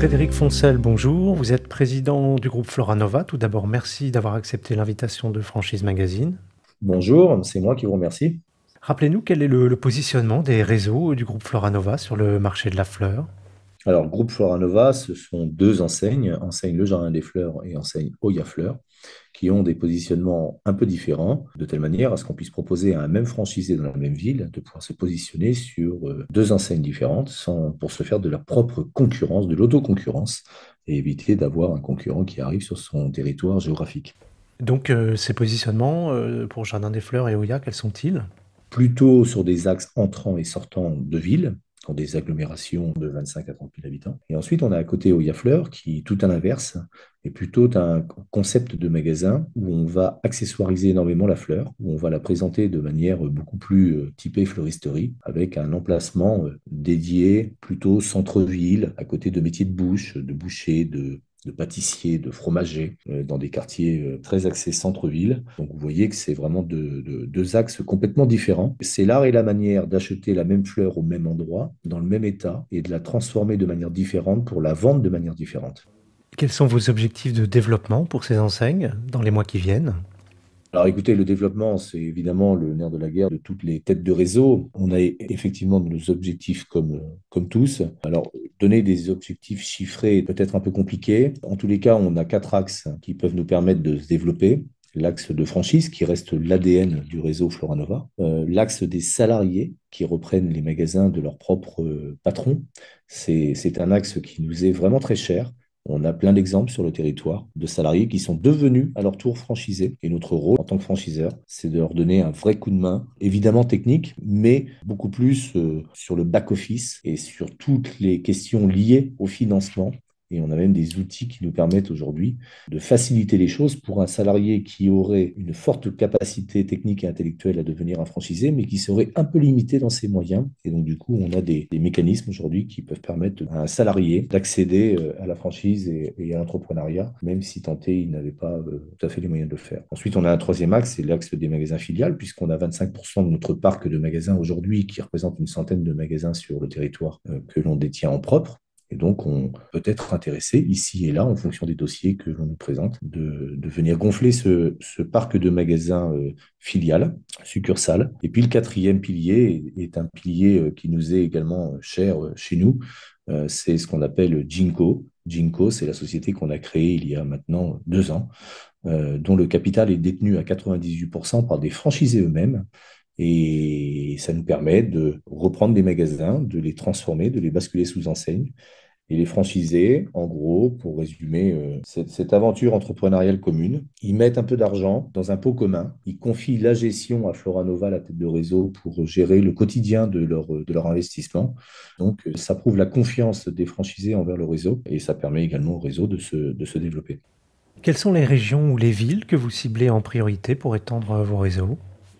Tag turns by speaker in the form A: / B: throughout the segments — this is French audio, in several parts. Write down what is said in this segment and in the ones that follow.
A: Frédéric Foncel, bonjour. Vous êtes président du groupe Floranova. Tout d'abord, merci d'avoir accepté l'invitation de Franchise Magazine.
B: Bonjour, c'est moi qui vous remercie.
A: Rappelez-nous quel est le positionnement des réseaux du groupe Floranova sur le marché de la fleur.
B: Alors, groupe Floranova, ce sont deux enseignes, enseigne Le Jardin des Fleurs et enseigne Oya Fleur, qui ont des positionnements un peu différents, de telle manière à ce qu'on puisse proposer à un même franchisé dans la même ville de pouvoir se positionner sur deux enseignes différentes pour se faire de la propre concurrence, de l'autoconcurrence, et éviter d'avoir un concurrent qui arrive sur son territoire géographique.
A: Donc, ces positionnements pour Jardin des Fleurs et Oya, quels sont-ils?
B: Plutôt sur des axes entrants et sortants de villes, dans des agglomérations de 25 à 30 000 habitants. Et ensuite, on a à côté Oya Fleur, qui, tout à l'inverse, est plutôt un concept de magasin où on va accessoiriser énormément la fleur, où on va la présenter de manière beaucoup plus typée fleuristerie, avec un emplacement dédié plutôt centre-ville, à côté de métiers de bouche, de boucher, de pâtissiers, de fromagers, dans des quartiers très axés centre-ville. Donc vous voyez que c'est vraiment deux axes complètement différents. C'est l'art et la manière d'acheter la même fleur au même endroit, dans le même état, et de la transformer de manière différente pour la vendre de manière différente.
A: Quels sont vos objectifs de développement pour ces enseignes dans les mois qui viennent?
B: Alors écoutez, le développement, c'est évidemment le nerf de la guerre de toutes les têtes de réseau. On a effectivement nos objectifs comme tous. Alors, donner des objectifs chiffrés est peut-être un peu compliqué. En tous les cas, on a quatre axes qui peuvent nous permettre de se développer. L'axe de franchise, qui reste l'ADN du réseau Floranova. L'axe des salariés, qui reprennent les magasins de leurs propres patrons. C'est un axe qui nous est vraiment très cher. On a plein d'exemples sur le territoire de salariés qui sont devenus à leur tour franchisés. Et notre rôle en tant que franchiseur, c'est de leur donner un vrai coup de main, évidemment technique, mais beaucoup plus sur le back-office et sur toutes les questions liées au financement. Et on a même des outils qui nous permettent aujourd'hui de faciliter les choses pour un salarié qui aurait une forte capacité technique et intellectuelle à devenir un franchisé, mais qui serait un peu limité dans ses moyens. Et donc, du coup, on a des mécanismes aujourd'hui qui peuvent permettre à un salarié d'accéder à la franchise et à l'entrepreneuriat, même si tenté, il n'avait pas tout à fait les moyens de le faire. Ensuite, on a un troisième axe, c'est l'axe des magasins filiales, puisqu'on a 25% de notre parc de magasins aujourd'hui qui représente une centaine de magasins sur le territoire que l'on détient en propre. Et donc, on peut être intéressé ici et là, en fonction des dossiers que l'on nous présente, de venir gonfler ce parc de magasins filiales, succursales. Et puis, le quatrième pilier est un pilier qui nous est également cher chez nous. C'est ce qu'on appelle Jinko. Jinko, c'est la société qu'on a créée il y a maintenant 2 ans, dont le capital est détenu à 98% par des franchisés eux-mêmes. Et ça nous permet de reprendre des magasins, de les transformer, de les basculer sous enseigne et les franchisés, en gros, pour résumer cette aventure entrepreneuriale commune, ils mettent un peu d'argent dans un pot commun, ils confient la gestion à Floranova, la tête de réseau, pour gérer le quotidien de leur investissement. Donc, ça prouve la confiance des franchisés envers le réseau et ça permet également au réseau de se développer.
A: Quelles sont les régions ou les villes que vous ciblez en priorité pour étendre vos réseaux?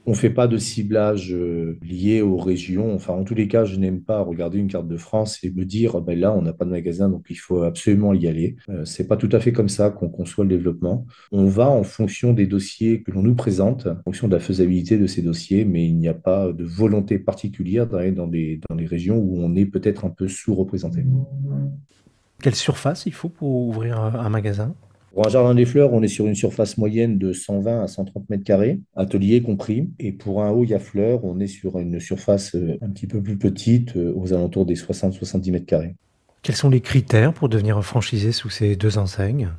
B: On ne fait pas de ciblage lié aux régions. Enfin, en tous les cas, je n'aime pas regarder une carte de France et me dire, ah ben là, on n'a pas de magasin, donc il faut absolument y aller. C'est pas tout à fait comme ça qu'on conçoit le développement. On va en fonction des dossiers que l'on nous présente, en fonction de la faisabilité de ces dossiers, mais il n'y a pas de volonté particulière d'aller dans les régions où on est peut-être un peu sous-représenté.
A: Quelle surface il faut pour ouvrir un magasin?
B: Pour un jardin des fleurs, on est sur une surface moyenne de 120 à 130 mètres carrés, atelier compris. Et pour un haut, il y a fleurs, on est sur une surface un petit peu plus petite, aux alentours des 60-70 mètres carrés.
A: Quels sont les critères pour devenir franchisé sous ces deux enseignes?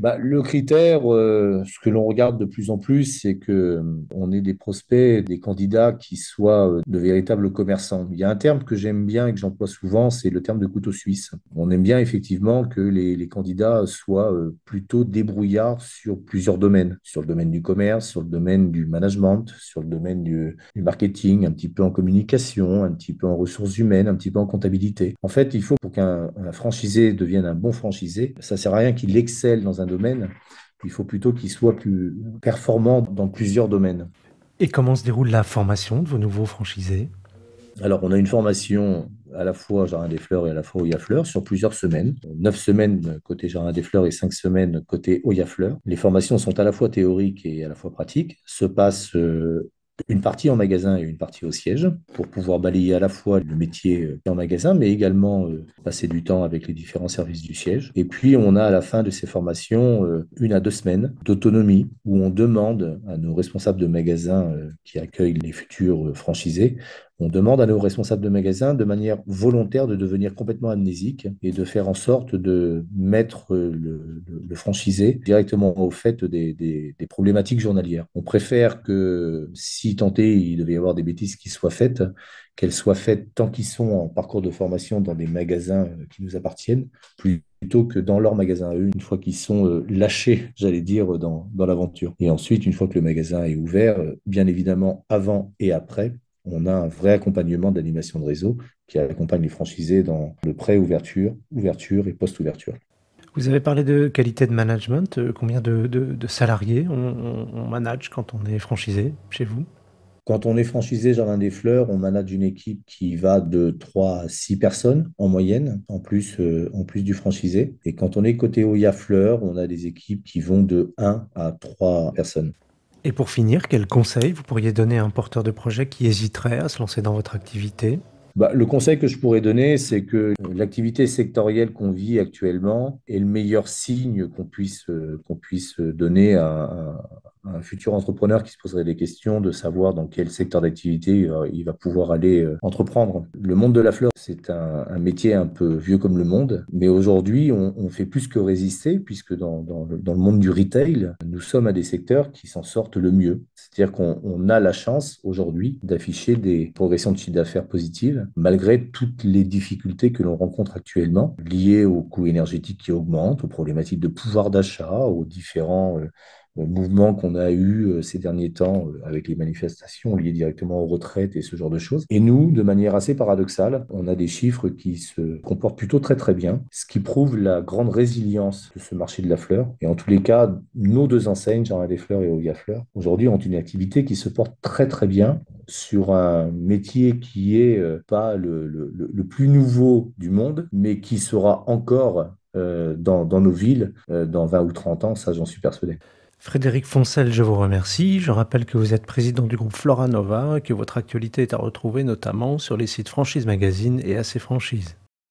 B: Bah, le critère, ce que l'on regarde de plus en plus, c'est que on ait des prospects, des candidats qui soient de véritables commerçants. Il y a un terme que j'aime bien et que j'emploie souvent, c'est le terme de couteau suisse. On aime bien effectivement que les candidats soient plutôt débrouillards sur plusieurs domaines, sur le domaine du commerce, sur le domaine du management, sur le domaine du marketing, un petit peu en communication, un petit peu en ressources humaines, un petit peu en comptabilité. En fait, il faut pour qu'un franchisé devienne un bon franchisé, ça sert à rien qu'il excelle dans un domaine, il faut plutôt qu'il soit plus performant dans plusieurs domaines.
A: Et comment se déroule la formation de vos nouveaux franchisés?
B: Alors, on a une formation à la fois Jardin des Fleurs et à la fois Oya Fleurs sur plusieurs semaines. 9 semaines côté Jardin des Fleurs et 5 semaines côté Oya Fleurs. Les formations sont à la fois théoriques et à la fois pratiques, se passent une partie en magasin et une partie au siège pour pouvoir balayer à la fois le métier en magasin, mais également passer du temps avec les différents services du siège. Et puis, on a à la fin de ces formations 1 à 2 semaines d'autonomie où on demande à nos responsables de magasins qui accueillent les futurs franchisés, on demande à nos responsables de magasins de manière volontaire de devenir complètement amnésiques et de faire en sorte de mettre le franchisé directement au fait des problématiques journalières. On préfère que si tant est il devait y avoir des bêtises qui soient faites, qu'elles soient faites tant qu'ils sont en parcours de formation dans des magasins qui nous appartiennent, plutôt que dans leur magasin à eux, une fois qu'ils sont lâchés, j'allais dire, dans l'aventure. Et ensuite, une fois que le magasin est ouvert, bien évidemment, avant et après, on a un vrai accompagnement d'animation de réseau qui accompagne les franchisés dans le pré-ouverture, ouverture et post-ouverture.
A: Vous avez parlé de qualité de management. Combien de salariés on manage quand on est franchisé chez vous?
B: Quand on est franchisé Jardin des Fleurs, on manage une équipe qui va de 3 à 6 personnes en moyenne, en plus du franchisé. Et quand on est côté Oya Fleurs, on a des équipes qui vont de 1 à 3 personnes.
A: Et pour finir, quel conseil vous pourriez donner à un porteur de projet qui hésiterait à se lancer dans votre activité?
B: Le conseil que je pourrais donner, c'est que l'activité sectorielle qu'on vit actuellement est le meilleur signe qu'on puisse donner à un futur entrepreneur qui se poserait des questions de savoir dans quel secteur d'activité il va pouvoir aller entreprendre. Le monde de la fleur, c'est un métier un peu vieux comme le monde, mais aujourd'hui, on fait plus que résister, puisque dans le monde du retail, nous sommes à des secteurs qui s'en sortent le mieux. C'est-à-dire qu'on a la chance aujourd'hui d'afficher des progressions de chiffre d'affaires positives, malgré toutes les difficultés que l'on rencontre actuellement, liées aux coûts énergétiques qui augmentent, aux problématiques de pouvoir d'achat, aux différents mouvements qu'on a eus ces derniers temps avec les manifestations liées directement aux retraites et ce genre de choses. Et nous, de manière assez paradoxale, on a des chiffres qui se comportent plutôt très très bien, ce qui prouve la grande résilience de ce marché de la fleur. Et en tous les cas, nos deux enseignes, Jardin des Fleurs et Oya Fleurs, aujourd'hui ont une activité qui se porte très très bien sur un métier qui est pas le plus nouveau du monde, mais qui sera encore dans nos villes dans 20 ou 30 ans, ça j'en suis persuadé.
A: Frédéric Foncel, je vous remercie. Je rappelle que vous êtes président du groupe Floranova et que votre actualité est à retrouver notamment sur les sites Franchise Magazine et AC Franchise.